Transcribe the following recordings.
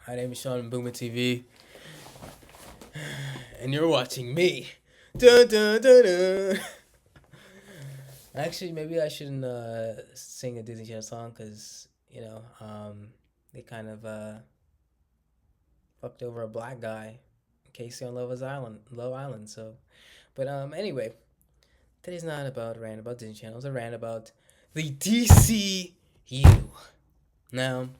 My name is Sean Boomer TV, and you're watching me. Dun, dun, dun, dun. Actually, maybe I shouldn't sing a Disney Channel song because they kind of fucked over a black guy, Casey on Love Island. So, but anyway, today's not about a rant about Disney Channel. It's a rant about the DCU. Now,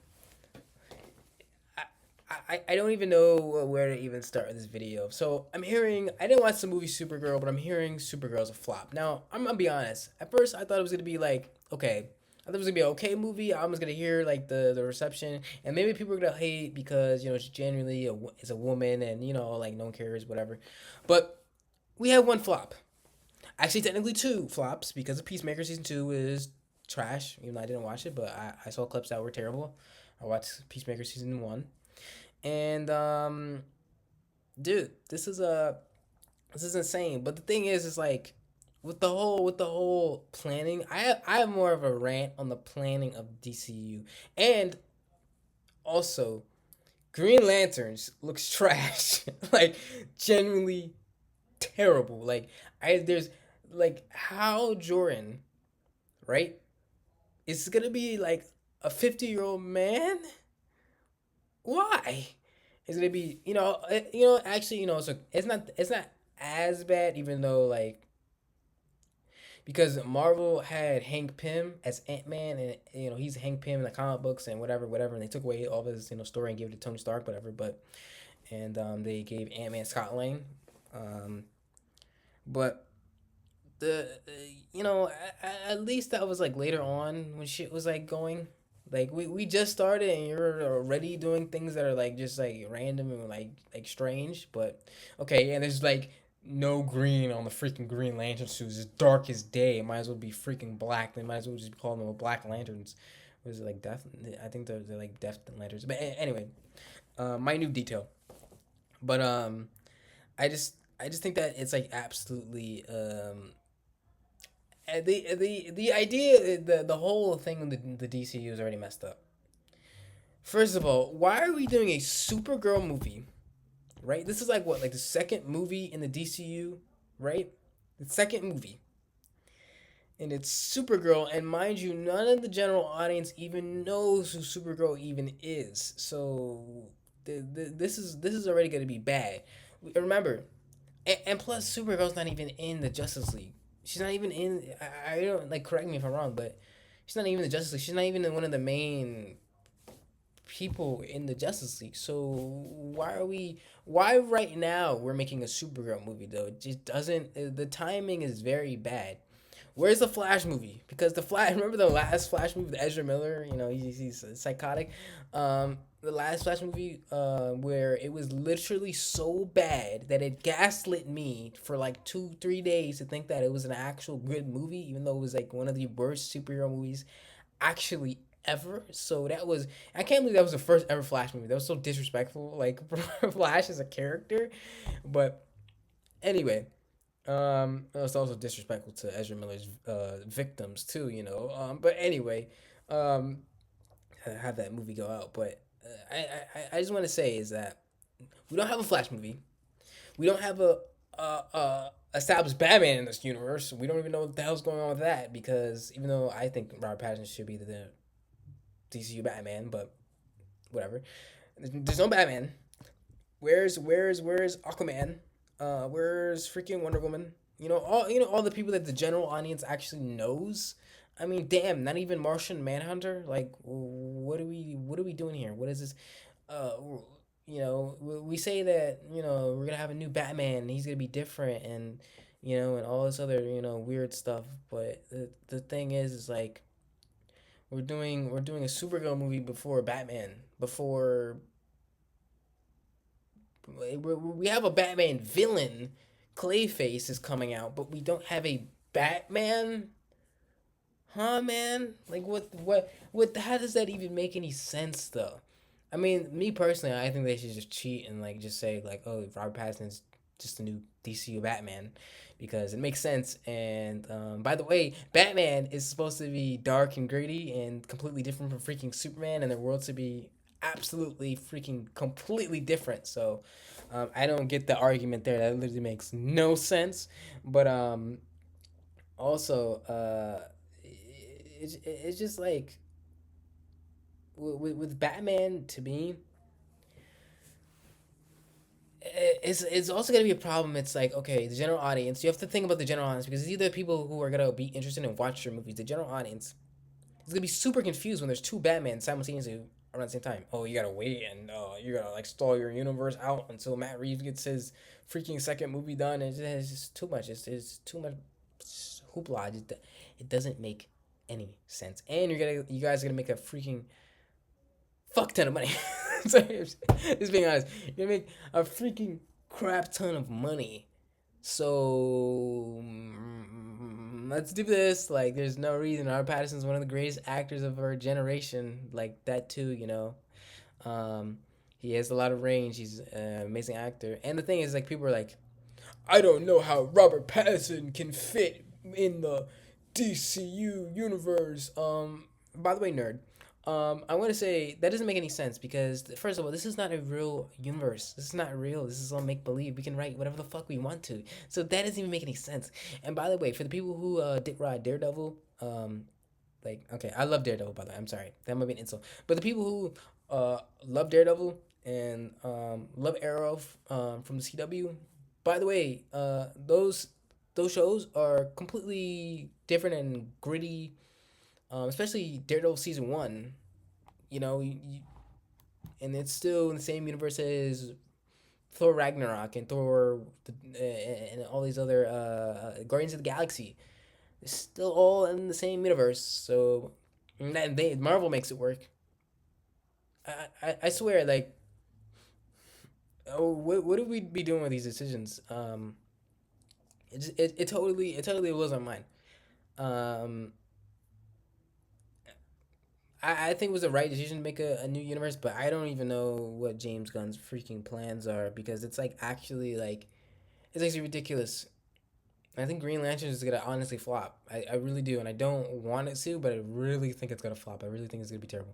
I don't even know where to even start with this video. So I didn't watch the movie Supergirl, but I'm hearing Supergirl's a flop. Now, I'm gonna be honest. At first, I thought it was gonna be like, okay. I thought it was gonna be an okay movie. I was gonna hear like the reception, and maybe people are gonna hate because she's genuinely is a woman, and like no one cares, whatever. But we have one flop. Actually, technically two flops because the Peacemaker season 2 is trash. Even though I didn't watch it, but I saw clips that were terrible. I watched Peacemaker season 1. And dude, this is insane. But the thing is like with the whole planning, I have more of a rant on the planning of DCU, and also Green Lanterns looks trash, like genuinely terrible. Like there's like Hal Jordan, right? It's gonna be like a 50-year-old man. Why? It's gonna be actually it's not as bad, even though like because Marvel had Hank Pym as Ant Man, and he's Hank Pym in the comic books and whatever, and they took away all of his story and gave it to Tony Stark, whatever. But and they gave Ant Man Scott Lang, um, but the at least that was like later on when shit was like going. Like we just started and you're already doing things that are like just like random and like strange. But okay, and there's like no green on the freaking Green Lantern suits. It's dark as day. It might as well be freaking black. They might as well just be calling them Black Lanterns. Was it like death? I think they're like death lanterns. But anyway, minute detail. But I just think that it's like absolutely the idea, the whole thing with the DCU is already messed up. First of all, why are we doing a Supergirl movie? Right, this is like what, like the second movie in the DCU, right? The second movie, and it's Supergirl, and mind you, none of the general audience even knows who Supergirl even is. So this is already going to be bad. Remember, and plus Supergirl's not even in the Justice League. She's not even in. I don't like. Correct me if I'm wrong, but she's not even in the Justice League. She's not even one of the main people in the Justice League. So why are we? Why right now we're making a Supergirl movie though? It just doesn't. The timing is very bad. Where's the Flash movie? Because the Flash, remember the last Flash movie with Ezra Miller? He's psychotic. The last Flash movie, where it was literally so bad that it gaslit me for like 2 3 days to think that it was an actual good movie, even though it was like one of the worst superhero movies actually ever. So that was, I can't believe that was the first ever Flash movie. That was so disrespectful, like for Flash as a character. But anyway, it's also disrespectful to Ezra Miller's victims too, But anyway, um, have that movie go out. But I just want to say is that we don't have a Flash movie. We don't have a established Batman in this universe. We don't even know what the hell's going on with that because even though I think Robert Pattinson should be the DCU Batman, but whatever. There's no Batman. Where's Aquaman? Where's freaking Wonder Woman? All the people that the general audience actually knows. I mean, damn, not even Martian Manhunter. Like, what are we doing here? What is this? Uh, we say that we're gonna have a new Batman. And he's gonna be different, and and all this other weird stuff. But the thing is like we're doing a Supergirl movie before Batman. Before we have a Batman villain, Clayface is coming out, but we don't have a Batman. Huh, man? Like what? How does that even make any sense, though? I mean, me personally, I think they should just cheat and like just say like, oh, Robert Pattinson's just a new DCU Batman, because it makes sense. And by the way, Batman is supposed to be dark and gritty and completely different from freaking Superman, and the world to be absolutely freaking completely different. So I don't get the argument there. That literally makes no sense. But also, it's just like with Batman to me, it's also gonna be a problem. It's like, okay, the general audience. You have to think about the general audience because these are the people who are gonna be interested in watch your movies. The general audience is gonna be super confused when there's two Batman simultaneously around the same time. Oh, you gotta wait and you gotta like stall your universe out until Matt Reeves gets his freaking second movie done. It's just too much. It's too much hoopla. It doesn't make any sense. And you guys are gonna make a freaking fuck ton of money. Sorry, just being honest, you're gonna make a freaking crap ton of money. So let's do this. Like, there's no reason. Robert Pattinson's one of the greatest actors of our generation. Like that too, you know. Um, he has a lot of range. He's an amazing actor. And the thing is, like, people are like, I don't know how Robert Pattinson can fit in the DCU universe. By the way, nerd. I want to say that doesn't make any sense because first of all, this is not a real universe. This is not real. This is all make believe. We can write whatever the fuck we want to. So that doesn't even make any sense. And by the way, for the people who dick ride Daredevil, like, okay, I love Daredevil, by the way. I'm sorry, that might be an insult. But the people who love Daredevil and love Arrow from the CW, by the way, those shows are completely different and gritty. Especially Daredevil season 1. You know, and it's still in the same universe as Thor Ragnarok and and all these other Guardians of the Galaxy. It's still all in the same universe. So Marvel makes it work. I swear, like, oh, what would we be doing with these decisions? It totally was on mine. Um, I think it was the right decision to make a new universe, but I don't even know what James Gunn's freaking plans are because it's like actually like it's actually ridiculous. I think Green Lantern is gonna honestly flop. I really do, and I don't want it to, but I really think it's gonna flop. I really think it's gonna be terrible.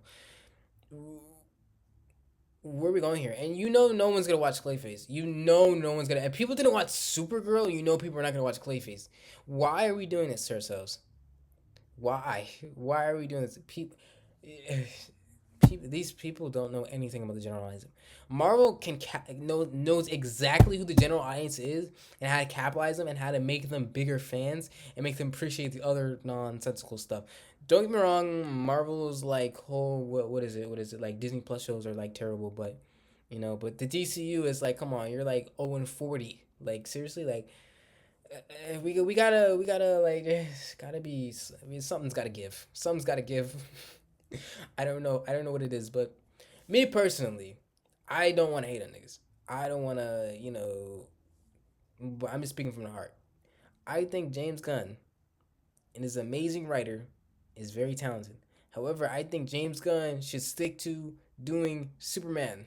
Where are we going here? And you know, no one's gonna watch Clayface. You know, no one's gonna. And people didn't watch Supergirl. You know, people are not gonna watch Clayface. Why are we doing this to ourselves? Why? Why are we doing this? These people don't know anything about the general audience. Marvel knows exactly who the general audience is and how to capitalize them and how to make them bigger fans and make them appreciate the other nonsensical stuff. Don't get me wrong, Marvel's like whole what is it like Disney Plus shows are like terrible, but but the DCU is like, come on, you're like 0-40, like seriously, like we gotta like gotta be. I mean, something's gotta give. Something's gotta give. I don't know what it is, but me personally, I don't want to hate on niggas. I don't want to, but I'm just speaking from the heart. I think James Gunn and his amazing writer is very talented. However, I think James Gunn should stick to doing Superman.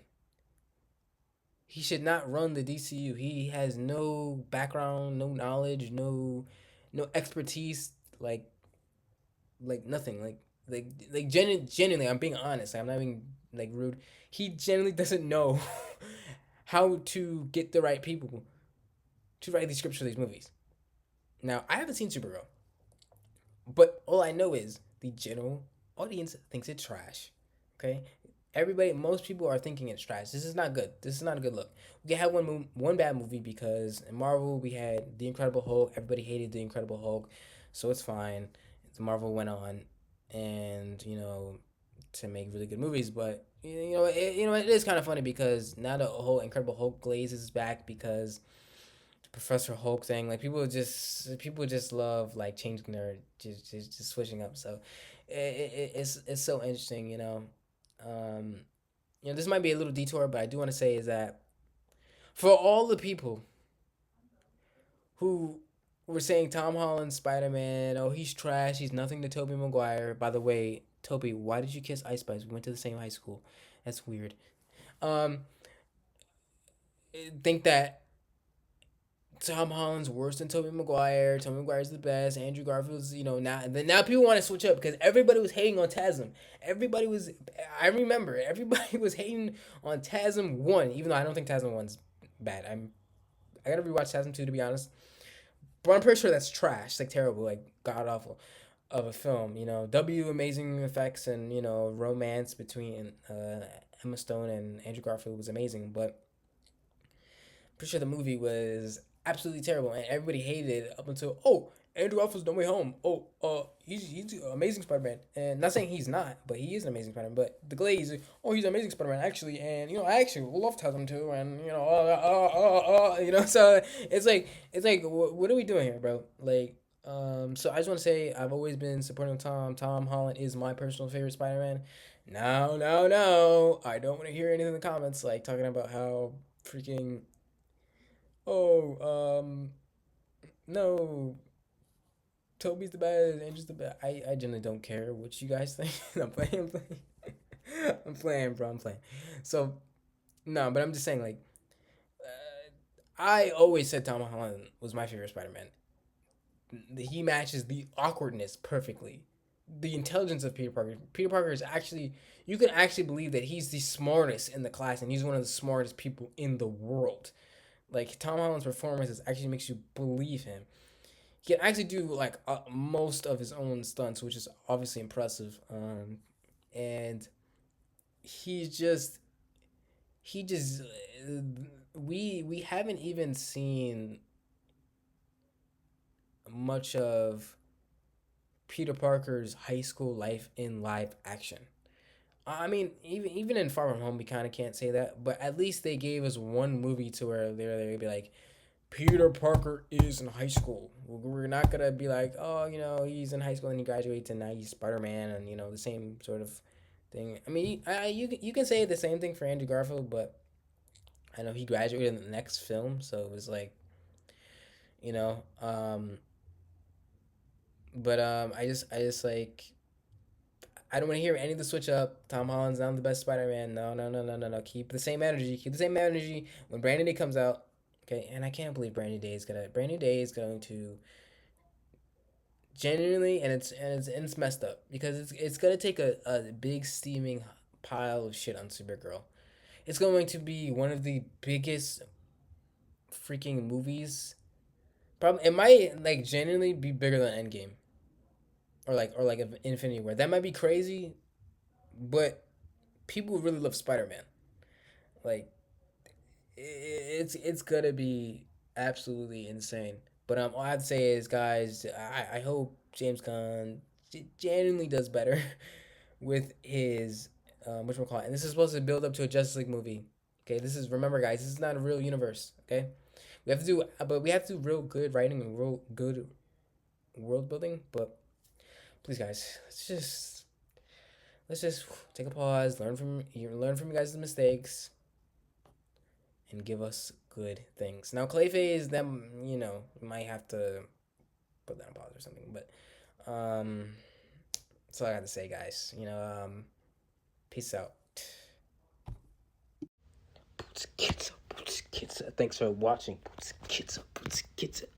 He should not run the DCU. He has no background, no knowledge, no expertise, like nothing. Genuinely, I'm being honest. I'm not being like rude. He genuinely doesn't know how to get the right people to write these scripts for these movies. Now, I haven't seen Supergirl, but all I know is the general audience thinks it's trash. Okay, most people are thinking it's trash. This is not good. This is not a good look. We had one bad movie because in Marvel we had the Incredible Hulk. Everybody hated the Incredible Hulk, so it's fine. Marvel went on, and to make really good movies, but it is kind of funny because now the whole Incredible Hulk glaze is back because Professor Hulk thing. Like people just love like changing their just switching up. So it's so interesting. Um, this might be a little detour, but I do want to say is that for all the people who were saying Tom Holland Spider Man, oh he's trash, he's nothing to Tobey Maguire. By the way, Toby, why did you kiss Ice Spice? We went to the same high school. That's weird. Um, think that Tom Holland's worse than Tobey Maguire. Tobey Maguire's the best. Andrew Garfield's, now. And then now people want to switch up because everybody was hating on Tasm. Everybody was. I remember everybody was hating on Tasm one, even though I don't think Tasm one's bad. I gotta rewatch Tasm two to be honest. But I'm pretty sure that's trash, like terrible, like god awful of a film. Amazing effects and romance between Emma Stone and Andrew Garfield was amazing, but pretty sure the movie was absolutely terrible, and everybody hated it up until Andrew Garfield's No Way Home. He's amazing Spider Man, and not saying he's not, but he is an amazing Spider Man. But the Glaze, he's an amazing Spider Man actually, and I actually love Tasm too, and so it's like what are we doing here, bro? Like. So I just want to say I've always been supporting Tom. Tom Holland is my personal favorite Spider Man. No, no, no. I don't want to hear anything in the comments like talking about how freaking oh, no, Toby's the best, Andrew's the best. I generally don't care what you guys think. I'm playing, I'm playing. I'm playing, bro, I'm playing. So, no, but I'm just saying, like, I always said Tom Holland was my favorite Spider Man. He matches the awkwardness perfectly. The intelligence of Peter Parker. Peter Parker is actually, you can actually believe that he's the smartest in the class and he's one of the smartest people in the world. Like Tom Holland's performance actually makes you believe him. He can actually do like most of his own stunts, which is obviously impressive. And he's just he just we haven't even seen much of Peter Parker's high school life in live action. I mean, even in Far From Home, we kind of can't say that, but at least they gave us one movie to where they'd be like, Peter Parker is in high school. We're not gonna be like, oh, he's in high school and he graduates and now he's Spider Man and the same sort of thing. I mean, you can say the same thing for Andrew Garfield, but I know he graduated in the next film, so it was like, you know, um, but I just like I don't want to hear any of the switch up. Tom Holland's not the best Spider Man. No, no, no, no, no, no. Keep the same energy. Keep the same energy when Brandon Day comes out. Okay, and I can't believe Brandon Day is going to genuinely and it's messed up because it's gonna take a big steaming pile of shit on Supergirl. It's going to be one of the biggest freaking movies. Probably it might like genuinely be bigger than Endgame or like Infinity War. That might be crazy, but people really love Spider Man. Like it's gonna be absolutely insane. But all I have to say is, guys, I hope James Gunn genuinely does better with his which we'll call it. And this is supposed to build up to a Justice League movie. Okay, this is remember, guys, this is not a real universe. Okay, we have to do real good writing and real good world building. But please, guys, let's just take a pause, learn from you guys' mistakes, and give us good things. Now, Clayface, them, you might have to put that on pause or something. But that's all I got to say, guys. Peace out. Thanks for watching.